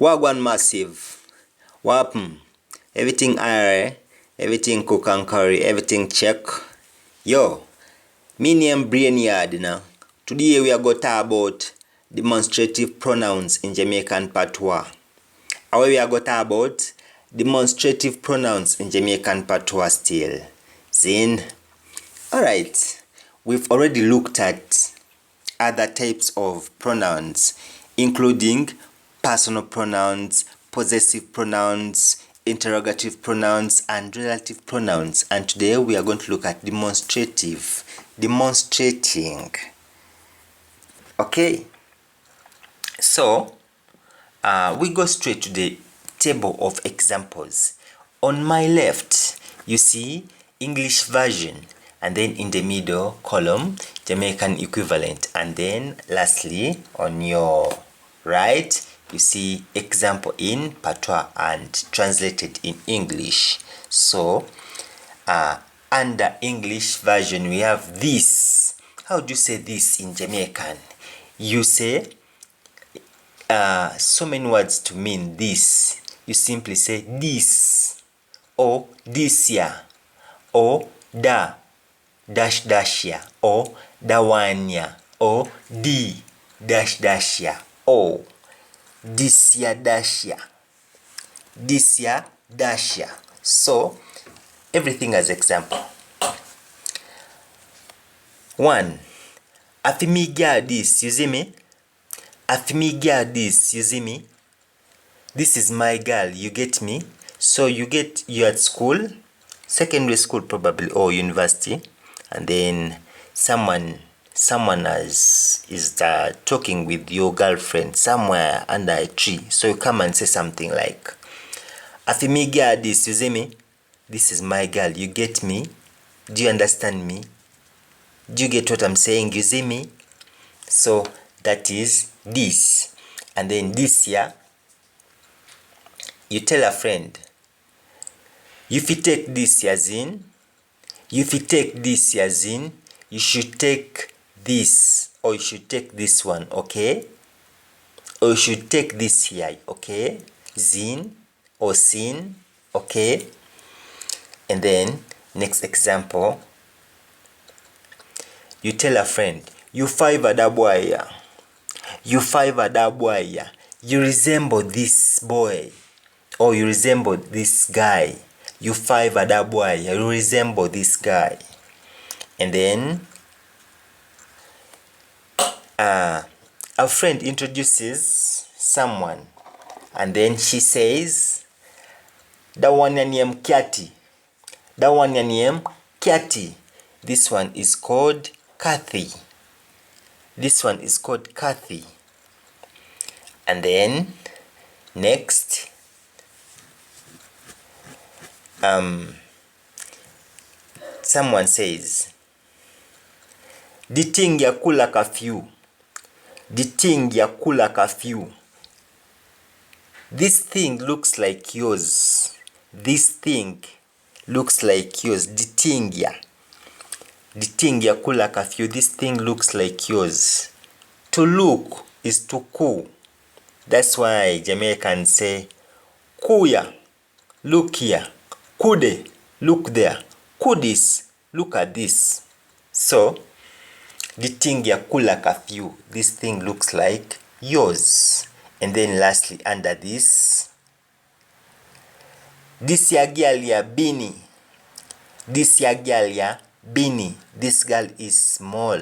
Wagwan massive. Wappen. Everything alright. Everything cook and curry. Everything check. Yo. Me name Brein Yaad now. Today we are going to talk about demonstrative pronouns in Jamaican Patois. How we are going to talk about demonstrative pronouns in Jamaican Patois still. Zin. Alright. We've already looked at other types of pronouns, including personal pronouns, possessive pronouns, interrogative pronouns, and relative pronouns. And today we are going to look at demonstrative, demonstrating. Okay, so we go straight to the table of examples. On my left, you see English version, and then in the middle column, Jamaican equivalent, and then lastly on your right, you see example in Patois and translated in English. So under English version we have this. How do you say this in Jamaican? You say so many words to mean this. You simply say this, or this ya, or da dash dash ya, or da one ya, or di dash dash ya, or this ya dash ya, this ya dash ya. So everything as example. 1. Afi me girl this, you see me? Afi me girl this, you see me? This is my girl, you get me? So you at school, secondary school probably, or university, and then someone is talking with your girlfriend somewhere under a tree. So you come and say something like, Afi me girl this, you see me? This is my girl, you get me? Do you understand me? Do you get what I'm saying? You see me? So that is this. And then this here, you tell a friend, if you take this as in, if you take this as in, you should take this, or you should take this one, okay? Or you should take this here, okay? Zin or sin, okay? And then next example, you tell a friend, you favor that boy, you favor that boy, you resemble this boy, or you resemble this guy, you favor that boy, you resemble this guy. And then a friend introduces someone, and then she says, that one name Kyati, that one name Kyati. This one is called Kathy. This one is called Kathy. And then next, someone says, the thing ya kula kafyu. The thing ya kula kafyu. This thing looks like yours. This thing looks like yours. The thing ya. The thing ya kula kafyu. This thing looks like yours. To look is to ku. That's why Jamaicans say, kuya, look here. Kude, look there. Kudis, look at this. So, the thing ya kula kafyu. This thing looks like yours. And then lastly, under this ya girl ya bini. This ya girl ya bini. This girl is small.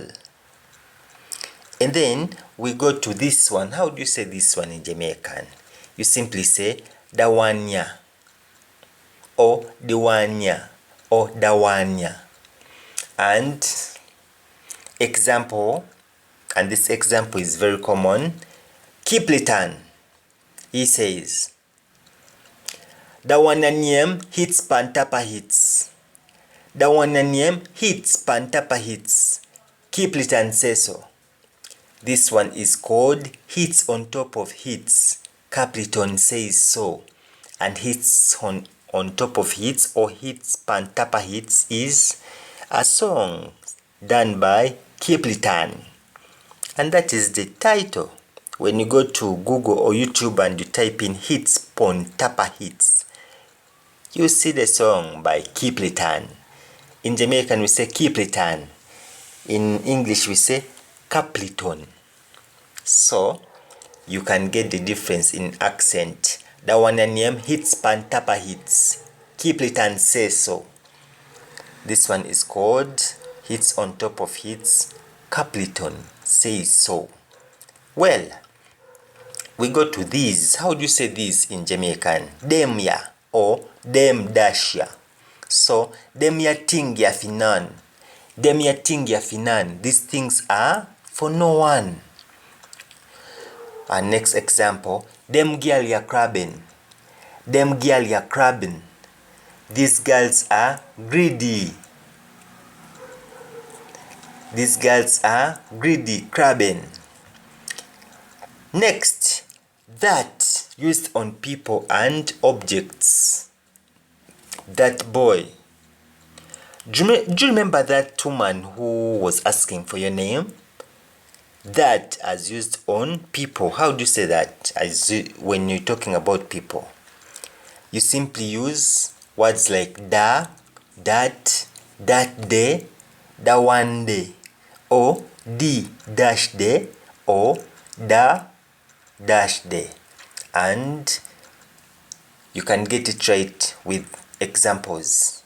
And then we go to this one. How do you say this one in Jamaican? You simply say dawanya, or dewanya, or dawanya. And example, and this example is very common. Kiplitan, he says, dawana name hits pantapa hits. Dawana name hits pantapa hits. Kiplitan says so. This one is called hits on top of hits. Capleton says so. And hits on top of hits, or hits pantapa hits, is a song done by Capleton. And that is the title when you go to Google or YouTube and you type in hits, pon tapa hits, you see the song by Kiplitan. In Jamaican we say Kiplitan. In English we say Capleton. So you can get the difference in accent. That one name hits pan tapa hits. Kiplitan says so. This one is called hits on top of hits. Capleton says so. Well, we go to these. How do you say this in Jamaican? Dem ya or dem dash ya. So dem ya ting ya finan. Dem ya ting ya finan. These things are for no one. Our next example, dem gyal ya crabbing. Dem gyal ya crabbing. These girls are greedy. These girls are greedy, crabbing. Next, that used on people and objects. That boy. Do you remember that woman who was asking for your name? That as used on people. How do you say that when you're talking about people? You simply use words like da, that day, da one day, or the dash day, or da dash day. And you can get it right with examples.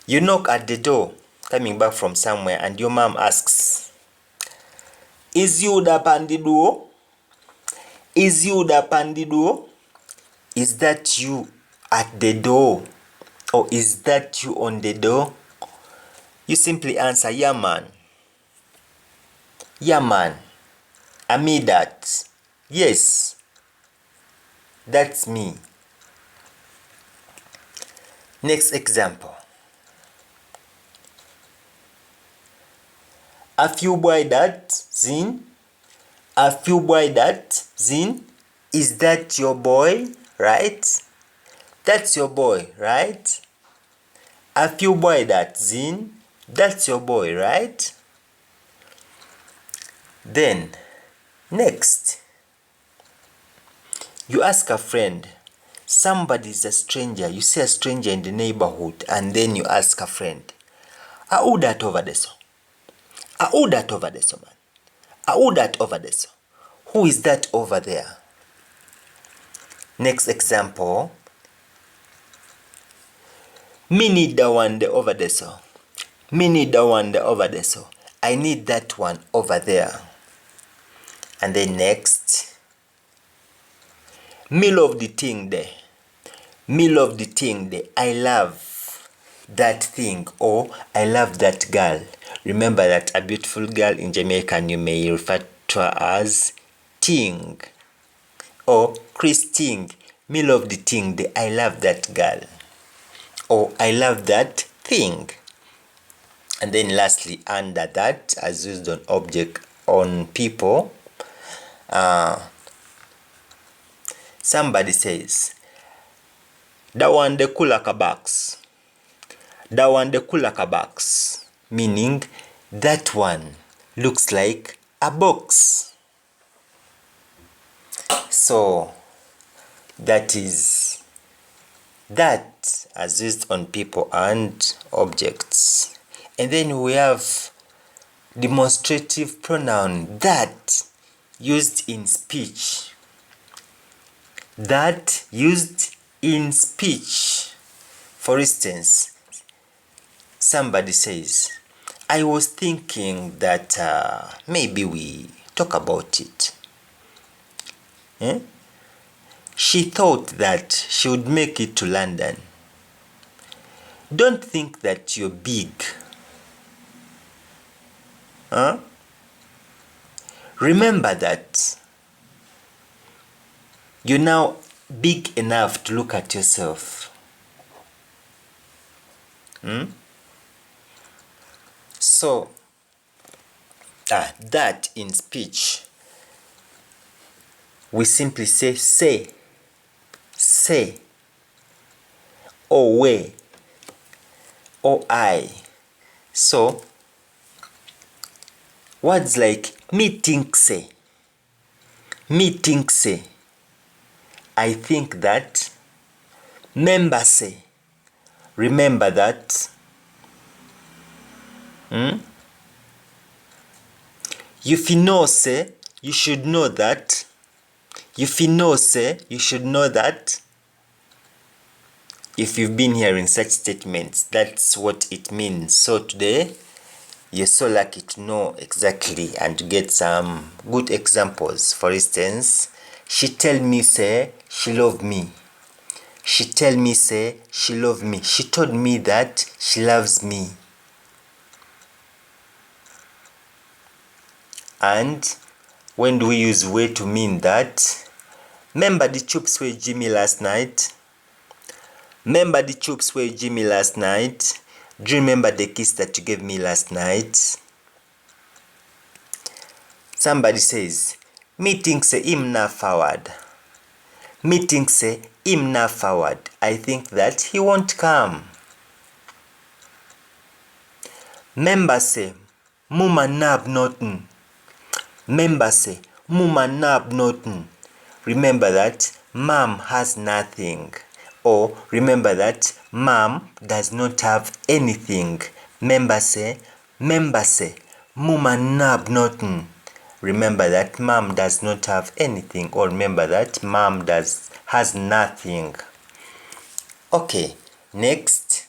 You knock at the door coming back from somewhere and your mom asks, is you da pandi door? Is you da pandi door? Is that you at the door? Or is that you on the door? You simply answer, yeah man. Yeah man. I mean that. Yes. That's me. Next example. A few boy that zin. A few boy that zin. Is that your boy, right? That's your boy, right? A few boy that zin. That's your boy, right? Then, next. You ask a friend. Somebody is a stranger. You see a stranger in the neighborhood and then you ask a friend. Who that over there, so? Who that over there, so man? Who that over there, so? Who is that over there? Next example. Me need the one there over there, so. Me need the one there over there, so. I need that one over there. And then next. Me love the thing there. Me love the thing there. I love that thing, or I love that girl. Remember that a beautiful girl in Jamaican you may refer to her as Ting or Christine. Me love the thing there. I love that girl, or I love that thing. And then lastly, under that, as used on object on people, somebody says, that one the kulaka box. That one the kulaka box. Meaning, that one looks like a box. So, that is that as used on people and objects. And then we have demonstrative pronoun that used in speech. That used in speech. For instance, somebody says, I was thinking that maybe we talk about it. She thought that she would make it to London. Don't think that you're big. Remember that you're now big enough to look at yourself. So, that in speech, we simply say, or we, or I. So, words like Me think say. Me think say. I think that. Member say. Remember that. You fi know say. You should know that. You fi know say. You should know that. If you've been hearing such statements, that's what it means. So today, you're so lucky to know exactly and to get some good examples. For instance, she tell me say she love me. She tell me say she love me. She told me that she loves me. And when do we use way to mean that? Remember the choops with Jimmy last night? Remember the choops with Jimmy last night? Do you remember the kiss that you gave me last night? Somebody says, me think say him na forward. Me think say him na forward. I think that he won't come. Member say, mama nab nothing. Member say, mama nab nothing. Remember that mom has nothing. Or remember that mom does not have anything. Member say, mama nab nothing. Remember that mom does not have anything, or remember that mom has nothing. Okay, next.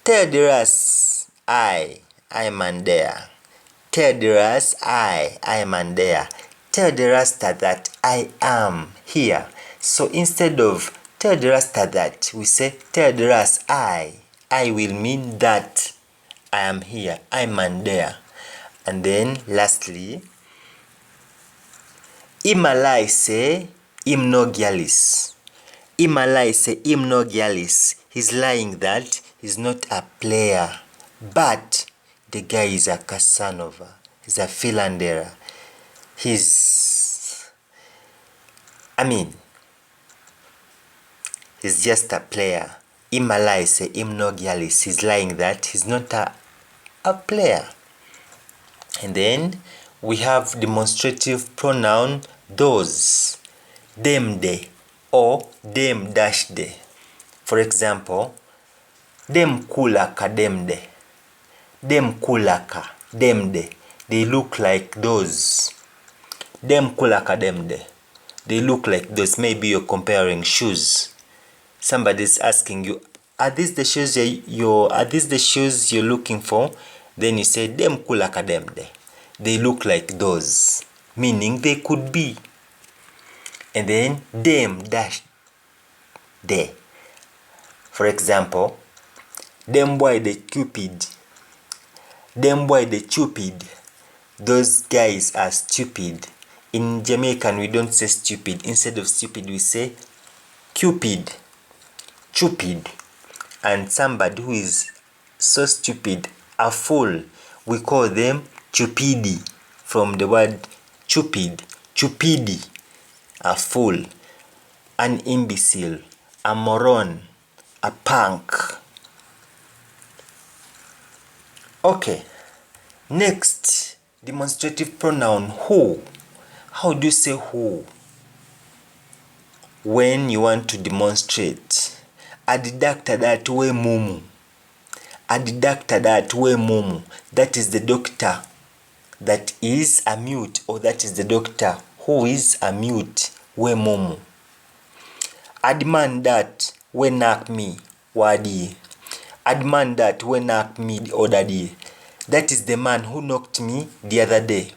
Tell the rest I am there. Tell the rest I am there. Tell the rasta that I am here. So instead of tell the rasta that, we say tell the rest I. I will mean that I am here. I am there. And then lastly, Imalai say him no gyalis. Imalai say him no gyalis. He's lying that he's not a player. But the guy is a Casanova. He's a philanderer. He's just a player. Imalai say him no gyalis. He's lying that he's not a player. And then we have demonstrative pronoun those, them de, or them dash de. For example, them kulaka them de. Them kulaka them de. They look like those. Them kulaka them de. They look like those. Maybe you're comparing shoes. Somebody's asking you, are these the shoes you're looking for? Then you say, them kulaka them de. They look like those. Meaning they could be. And then them dash de. For example, them boy the cupid. Them boy the stupid. Those guys are stupid. In Jamaican we don't say stupid. Instead of stupid we say cupid. Stupid. And somebody who is so stupid, a fool, we call them stupidi, from the word stupid. Stupidi, a fool, an imbecile, a moron, a punk. Okay, next, demonstrative pronoun who. How do you say who when you want to demonstrate? Adidacta that way mumu. Adidacta that way mumu. That is the doctor that is a mute, or that is the doctor who is a mute we mumu. Adman that we knock me wadi. Adman that we knock me the other day. That is the man who knocked me the other day.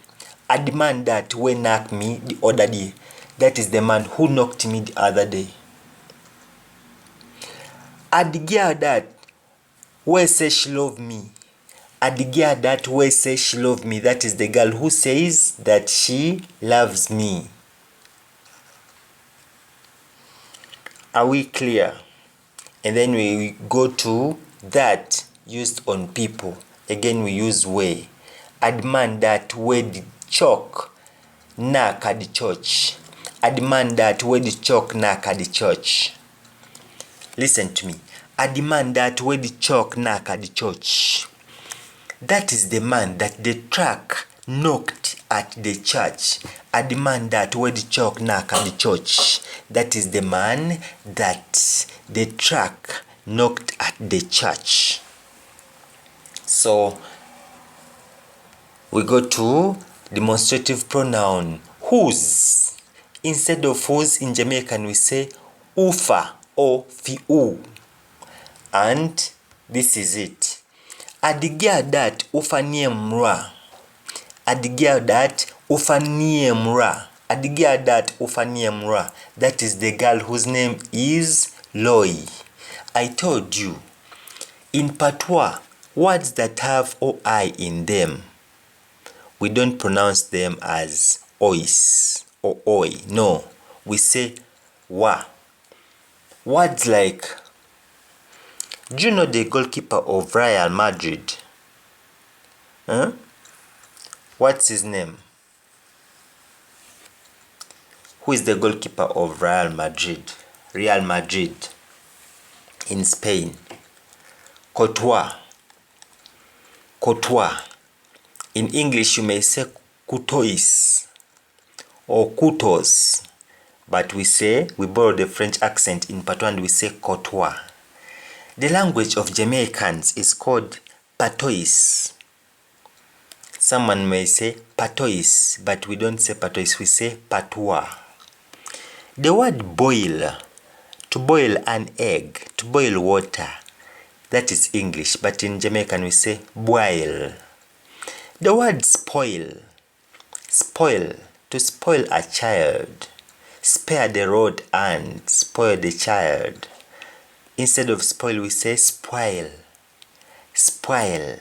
Adman that we knock me the other day. That is the man who knocked me the other day. Adigya that we say she love me. Adigya that we say she love me. That is the girl who says that she loves me. Are we clear? And then we go to that used on people. Again we use way. Adman that we the chalk knock at the church. Adman that we the chalk knock at the church. Listen to me. Adman that we the chalk knock at the church. That is the man that the truck knocked at the church. And the man that where the truck knocked at the church. That is the man that the truck knocked at the church. So we go to demonstrative pronoun whose. Instead of whose in Jamaican we say ufa or fiu. And this is it. Adigia that ufanie mra. Adigia that ufanie mra. Adigia that ufanie mra. That is the girl whose name is Loy. I told you, in Patois, words that have OI in them, we don't pronounce them as ois or oi. No, we say wa. Words like, do you know the goalkeeper of Real Madrid? Huh? What's his name? Who is the goalkeeper of Real Madrid? Real Madrid in Spain. Patois. Patois. In English you may say Patois or Patois, but we borrow the French accent in Patois and we say Patois. The language of Jamaicans is called Patois. Someone may say Patois, but we don't say Patois, we say Patois. The word boil, to boil an egg, to boil water, that is English, but in Jamaican we say boil. The word spoil, spoil, to spoil a child, spare the rod and spoil the child. Instead of spoil we say spoil, spoil.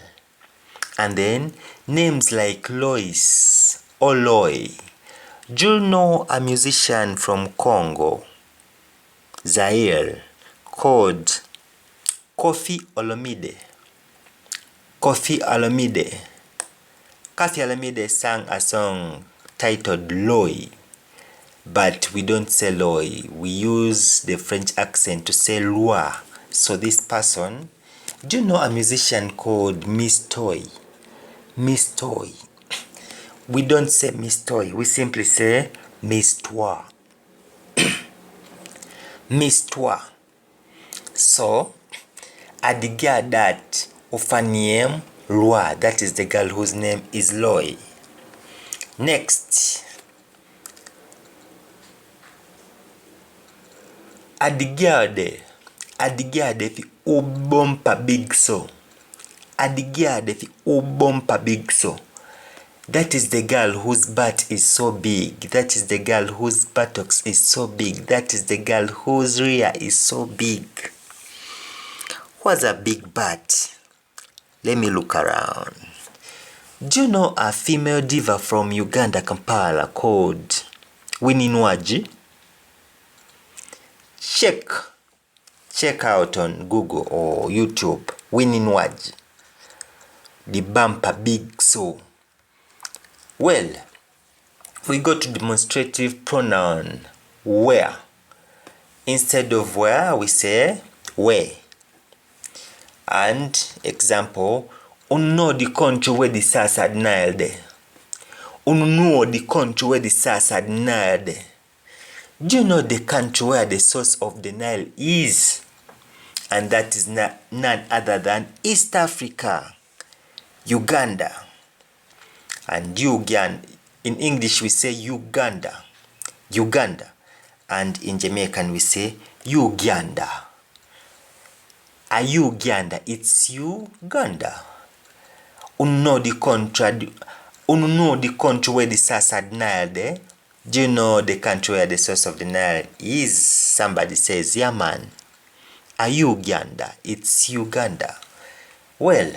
And then names like Lois or Loy. Do you know a musician from Congo, Zaire, called Koffi Olomide? Koffi Olomide. Koffi Olomide sang a song titled Loy, but we don't say Loy. We use the French accent to say Loi. So this person, do you know a musician called Miss Toy? Miss Toy. We don't say Miss Toy, we simply say Miss Toi. Miss Toi. So, adiga that ufaniem Loi, that is the girl whose name is Loy. Next, adigade fi ubompa big so. Adigade fi ubompa big so. That is the girl whose butt is so big. That is the girl whose buttocks is so big. That is the girl whose rear is so big. What's a big butt? Let me look around. Do you know a female diva from Uganda, Kampala, called Winnie Nwaji? Check out on Google or YouTube, Winnie Nwaji. The bumper big so. Well, we go to demonstrative pronoun where. Instead of where, we say where. And example, know the country where the SARS had Nile there. Know the country where the SARS had Nile there. Do you know the country where the source of the Nile is? And that is none other than East Africa, Uganda. And Uganda, in English we say Uganda, Uganda. And in Jamaican we say Uganda. A Uganda, it's Uganda. Know the country where the source of the Nile there? Do you know the country where the source of the Nile is? Somebody says, yeah man. A Uganda, it's Uganda. Well,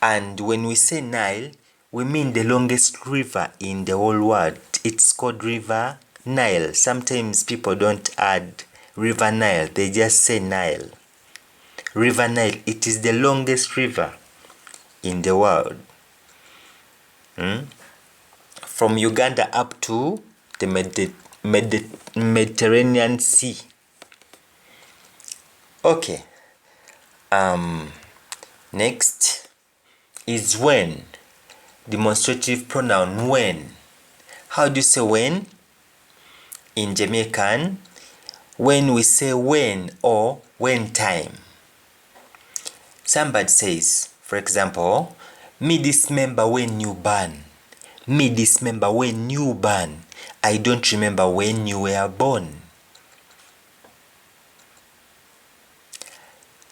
and when we say Nile, we mean the longest river in the whole world. It's called River Nile. Sometimes people don't add River Nile, they just say Nile. River Nile, it is the longest river in the world. From Uganda up to the Mediterranean Sea. Okay. Next, is when. Demonstrative pronoun when. How do you say when? In Jamaican, when we say when or when time. Somebody says, for example, me dismember when you born. Me dismember when you born. I don't remember when you were born.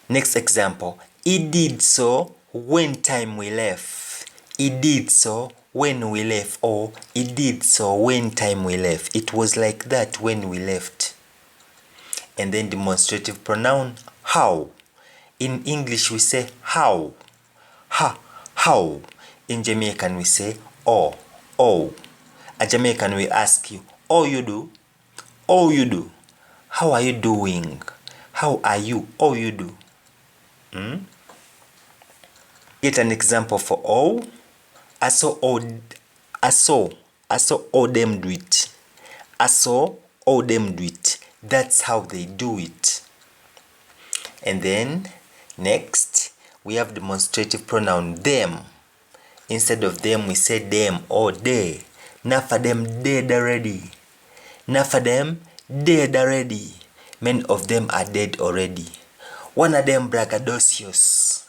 Next example, he did so when time we left. He did so when we left, or he did so when time we left. It was like that when we left. And then demonstrative pronoun how. In English we say how. How. In Jamaican we say oh. A Jamaican will ask you, oh you do? Oh you do? How are you doing? How are you? Oh you do? Get an example for oh. I saw all them do it. I saw all them do it. That's how they do it. And then next we have demonstrative pronoun them. Instead of them we say them or they. Now for them dead already. Now for them dead already. Many of them are dead already. One of them braggadocious.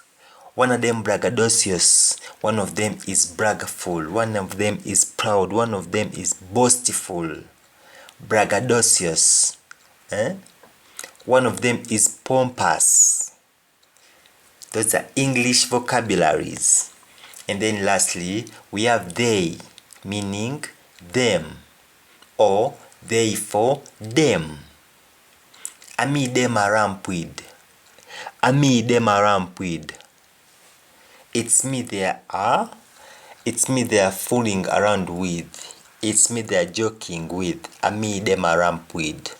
One of them braggadocious. One of them is braggful. One of them is proud. One of them is boastful. Braggadocious. One of them is pompous. Those are English vocabularies. And then lastly, we have they, meaning them, or they for them. Ami them a ramp with. Ami them a ramp with. It's me they are. It's me they are fooling around with. It's me they are joking with. Ami them a ramp with.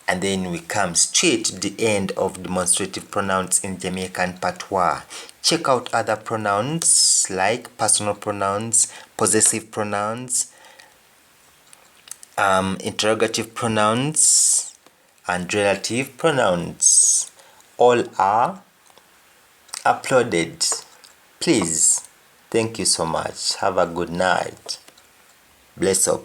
And then we come straight to the end of demonstrative pronouns in Jamaican Patois. Check out other pronouns like personal pronouns, possessive pronouns, interrogative pronouns, and relative pronouns. All are uploaded. Please, thank you so much. Have a good night. Bless up.